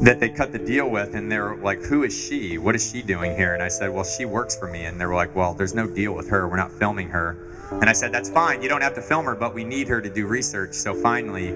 that they cut the deal with, and they were like, who is she? What is she doing here? And I said, well, she works for me. And they were like, well, there's no deal with her. We're not filming her. And I said, that's fine. You don't have to film her, but we need her to do research. So finally,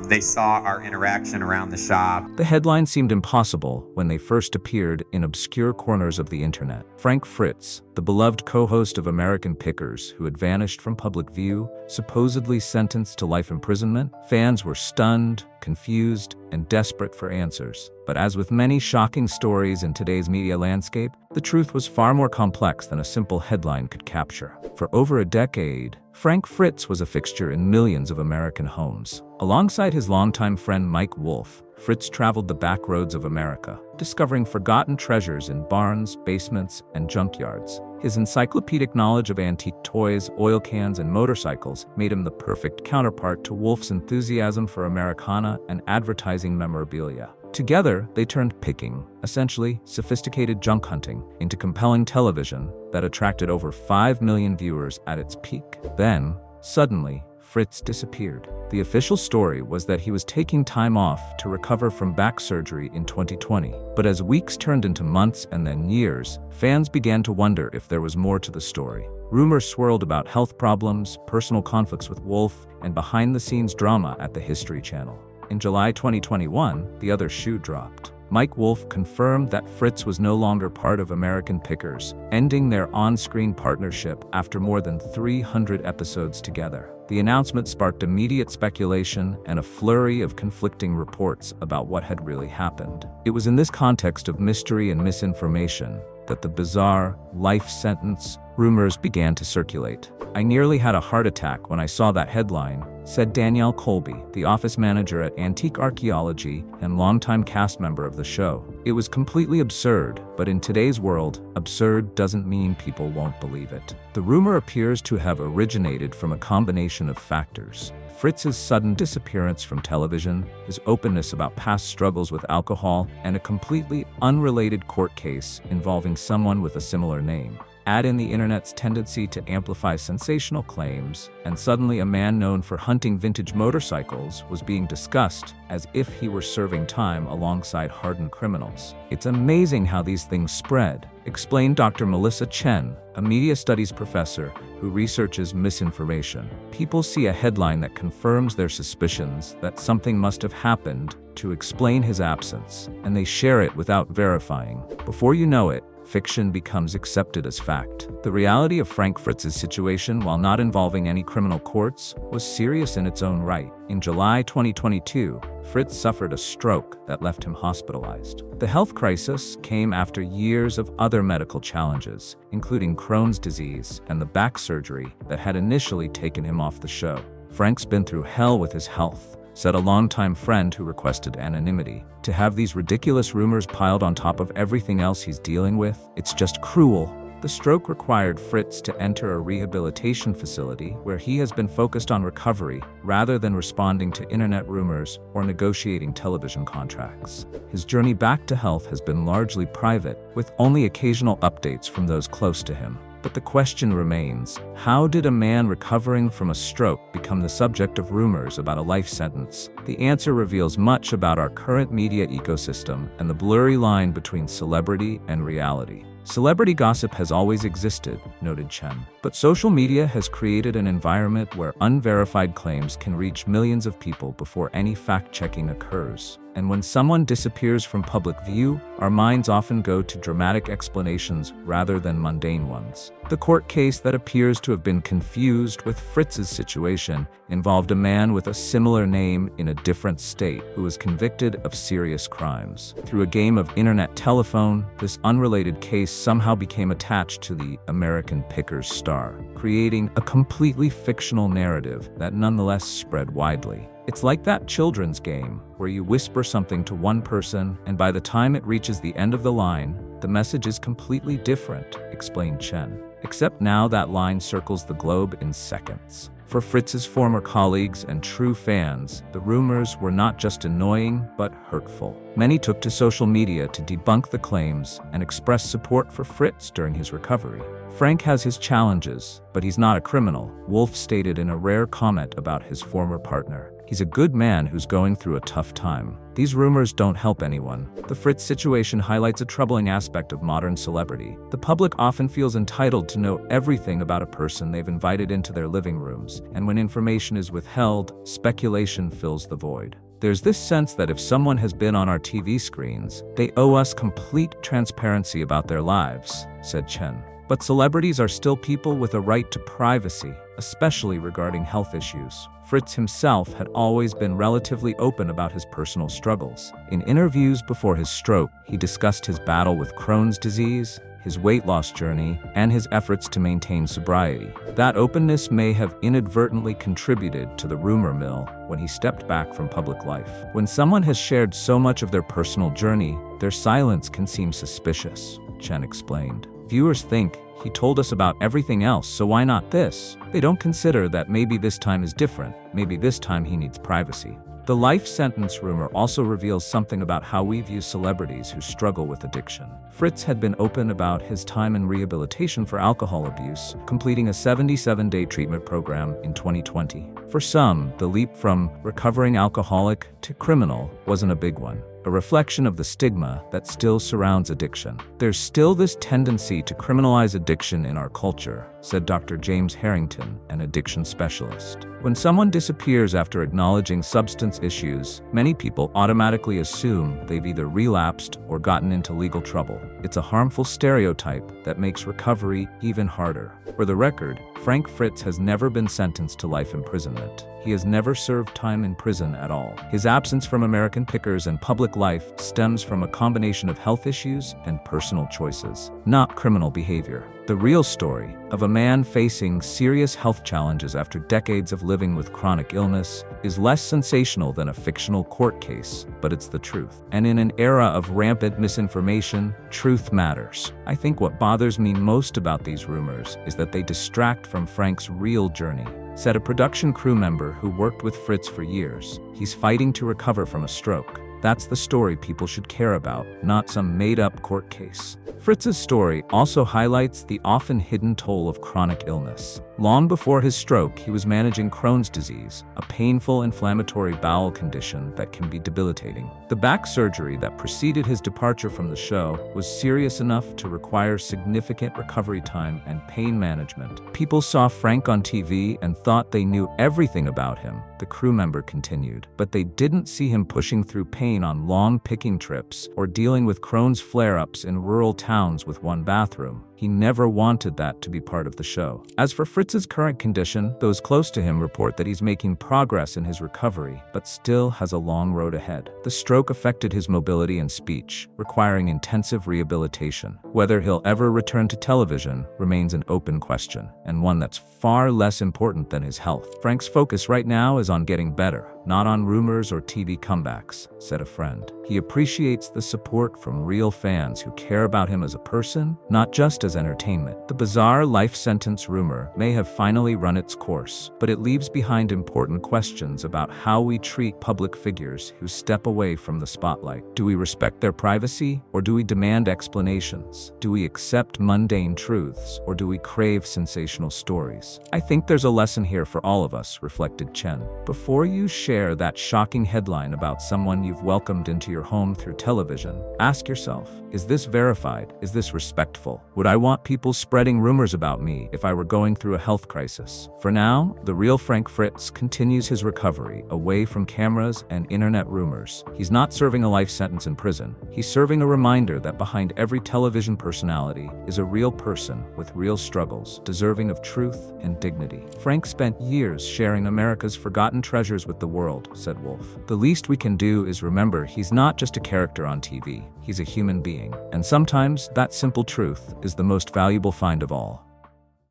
they saw our interaction around the shop. The headline seemed impossible when they first appeared in obscure corners of the internet. Frank Fritz, the beloved co-host of American Pickers who had vanished from public view, supposedly sentenced to life imprisonment. Fans were stunned, confused, and desperate for answers. But as with many shocking stories in today's media landscape, the truth was far more complex than a simple headline could capture. For over a decade, Frank Fritz was a fixture in millions of American homes. Alongside his longtime friend Mike Wolfe, Fritz traveled the back roads of America, discovering forgotten treasures in barns, basements, and junkyards. His encyclopedic knowledge of antique toys, oil cans, and motorcycles made him the perfect counterpart to Wolfe's enthusiasm for Americana and advertising memorabilia. Together, they turned picking, essentially sophisticated junk hunting, into compelling television that attracted over 5 million viewers at its peak. Then, suddenly, Fritz disappeared. The official story was that he was taking time off to recover from back surgery in 2020. But as weeks turned into months and then years, fans began to wonder if there was more to the story. Rumors swirled about health problems, personal conflicts with Wolfe, and behind-the-scenes drama at the History Channel. In July 2021, the other shoe dropped. Mike Wolfe confirmed that Fritz was no longer part of American Pickers, ending their on-screen partnership after more than 300 episodes together. The announcement sparked immediate speculation and a flurry of conflicting reports about what had really happened. It was in this context of mystery and misinformation that the bizarre life sentence rumors began to circulate. "I nearly had a heart attack when I saw that headline," said Danielle Colby, the office manager at Antique Archaeology and longtime cast member of the show. "It was completely absurd, but in today's world, absurd doesn't mean people won't believe it." The rumor appears to have originated from a combination of factors. Fritz's sudden disappearance from television, his openness about past struggles with alcohol, and a completely unrelated court case involving someone with a similar name. Add in the internet's tendency to amplify sensational claims, and suddenly a man known for hunting vintage motorcycles was being discussed as if he were serving time alongside hardened criminals. "It's amazing how these things spread," explained Dr. Melissa Chen, a media studies professor who researches misinformation. "People see a headline that confirms their suspicions that something must have happened to explain his absence, and they share it without verifying. Before you know it, fiction becomes accepted as fact." The reality of Frank Fritz's situation, while not involving any criminal courts, was serious in its own right. In July 2022, Fritz suffered a stroke that left him hospitalized. The health crisis came after years of other medical challenges, including Crohn's disease and the back surgery that had initially taken him off the show. "Frank's been through hell with his health," said a longtime friend who requested anonymity. "To have these ridiculous rumors piled on top of everything else he's dealing with, it's just cruel." The stroke required Fritz to enter a rehabilitation facility where he has been focused on recovery rather than responding to internet rumors or negotiating television contracts. His journey back to health has been largely private, with only occasional updates from those close to him. But the question remains, how did a man recovering from a stroke become the subject of rumors about a life sentence? The answer reveals much about our current media ecosystem and the blurry line between celebrity and reality. "Celebrity gossip has always existed," noted Chen, "but social media has created an environment where unverified claims can reach millions of people before any fact-checking occurs. And when someone disappears from public view, our minds often go to dramatic explanations rather than mundane ones." The court case that appears to have been confused with Fritz's situation involved a man with a similar name in a different state who was convicted of serious crimes. Through a game of internet telephone, this unrelated case somehow became attached to the American Pickers star, creating a completely fictional narrative that nonetheless spread widely. "It's like that children's game where you whisper something to one person, and by the time it reaches the end of the line, the message is completely different," explained Chen. "Except now that line circles the globe in seconds." For Fritz's former colleagues and true fans, the rumors were not just annoying, but hurtful. Many took to social media to debunk the claims and express support for Fritz during his recovery. "Frank has his challenges, but he's not a criminal," Wolfe stated in a rare comment about his former partner. He's a good man who's going through a tough time. These rumors don't help anyone. The Fritz situation highlights a troubling aspect of modern celebrity. The public often feels entitled to know everything about a person they've invited into their living rooms, and when information is withheld, speculation fills the void. There's this sense that if someone has been on our TV screens, they owe us complete transparency about their lives, said Chen. But celebrities are still people with a right to privacy, especially regarding health issues. Fritz himself had always been relatively open about his personal struggles. In interviews before his stroke, he discussed his battle with Crohn's disease, his weight loss journey, and his efforts to maintain sobriety. That openness may have inadvertently contributed to the rumor mill when he stepped back from public life. When someone has shared so much of their personal journey, their silence can seem suspicious, Chen explained. Viewers think, he told us about everything else, so why not this? They don't consider that maybe this time is different, maybe this time he needs privacy. The life sentence rumor also reveals something about how we view celebrities who struggle with addiction. Fritz had been open about his time in rehabilitation for alcohol abuse, completing a 77-day treatment program in 2020. For some, the leap from recovering alcoholic to criminal wasn't a big one, a reflection of the stigma that still surrounds addiction. There's still this tendency to criminalize addiction in our culture, said Dr. James Harrington, an addiction specialist. When someone disappears after acknowledging substance issues, many people automatically assume they've either relapsed or gotten into legal trouble. It's a harmful stereotype that makes recovery even harder. For the record, Frank Fritz has never been sentenced to life imprisonment. He has never served time in prison at all. His absence from American pickers and public life stems from a combination of health issues and personal choices, not criminal behavior. The real story of a man facing serious health challenges after decades of living with chronic illness is less sensational than a fictional court case, but it's the truth. And in an era of rampant misinformation, truth matters. I think what bothers me most about these rumors is that they distract from Frank's real journey, said a production crew member who worked with Fritz for years. He's fighting to recover from a stroke. That's the story people should care about, not some made-up court case. Fritz's story also highlights the often hidden toll of chronic illness. Long before his stroke, he was managing Crohn's disease, a painful inflammatory bowel condition that can be debilitating. The back surgery that preceded his departure from the show was serious enough to require significant recovery time and pain management. People saw Frank on TV and thought they knew everything about him, the crew member continued, but they didn't see him pushing through pain on long picking trips or dealing with Crohn's flare-ups in rural towns with one bathroom. He never wanted that to be part of the show. As for Fritz's current condition, those close to him report that he's making progress in his recovery, but still has a long road ahead. The stroke affected his mobility and speech, requiring intensive rehabilitation. Whether he'll ever return to television remains an open question, and one that's far less important than his health. Frank's focus right now is on getting better, not on rumors or TV comebacks, said a friend. He appreciates the support from real fans who care about him as a person, not just as entertainment. The bizarre life sentence rumor may have finally run its course, but it leaves behind important questions about how we treat public figures who step away from the spotlight. Do we respect their privacy, or do we demand explanations? Do we accept mundane truths, or do we crave sensational stories? I think there's a lesson here for all of us, reflected Chen. Before you share that shocking headline about someone you've welcomed into your home through television, ask yourself, is this verified? Is this respectful? Would I want people spreading rumors about me if I were going through a health crisis? For now, the real Frank Fritz continues his recovery away from cameras and internet rumors. He's not serving a life sentence in prison. He's serving a reminder that behind every television personality is a real person with real struggles, deserving of truth and dignity. Frank spent years sharing America's forgotten treasures with the world, said Wolfe. The least we can do is remember he's not just a character on TV. He's a human being. And sometimes that simple truth is the most valuable find of all.